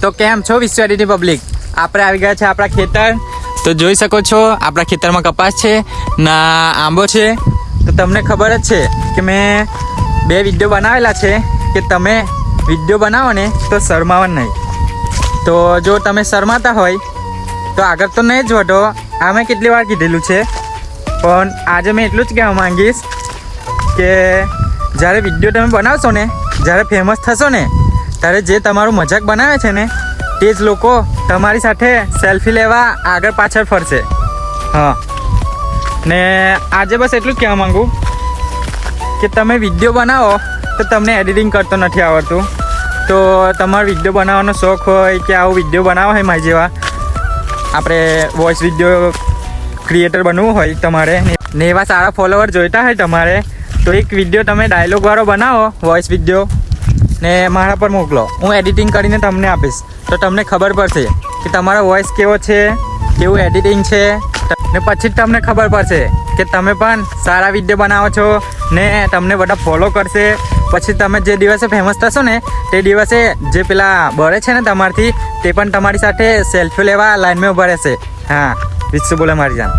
તો કેમ છો વિશ્વની પબ્લિક? આપણે આવી ગયા છે આપણા ખેતર. તો જોઈ શકો છો આપણા ખેતરમાં કપાસ છે ના આંબો છે. તો તમને ખબર જ છે કે મેં 2 વિડીયો બનાવેલા છે કે તમે વિડીયો બનાવો ને તો શરમાવાનું નહીં. તો જો તમે શરમાતા હોય તો આગળ તો નહીં જ વધો. આ મેં કેટલી વાર કીધેલું છે, પણ આજે મેં એટલું જ કહેવા માંગીશ કે જ્યારે વિડીયો તમે બનાવશો ને, જ્યારે ફેમસ થશો ને, ત્યારે જે તમારું મજાક બનાવે છે ને તે જ લોકો તમારી સાથે સેલ્ફી લેવા આગળ પાછળ ફરશે. હા, ને આજે બસ એટલું જ કહેવા માંગુ કે તમે વિડીયો બનાવો તો તમને એડિટિંગ કરતો નથી આવડતું. તો તમારો વિડીયો બનાવવાનો શોખ હોય કે આવો વિડીયો બનાવવો હોય મારી જેવા, આપણે વોઇસ વિડીયો ક્રિએટર બનવું હોય તમારે ને એવા સારા ફોલોવર જોઈતા હોય તમારે, તો એક વિડીયો તમે ડાયલોગવાળો બનાવો વોઇસ વિડીયો ને મારા પર મોકલો. હું એડિટિંગ કરીને તમને આપીશ તો તમને ખબર પડશે કે તમારો વોઇસ કેવો છે, કેવું એડિટિંગ છે, ને પછી જ તમને ખબર પડશે કે તમે પણ સારા વિડીયો બનાવો છો ને તમને બધા ફોલો કરશે. પછી તમે જે દિવસે ફેમસ થશો ને તે દિવસે જે પેલા બળે છે ને તમારથી તે પણ તમારી સાથે સેલ્ફી લેવા લાઈનમાં ઊભા રહેશે. હા, વિશ્વ બોલે મારી જાન.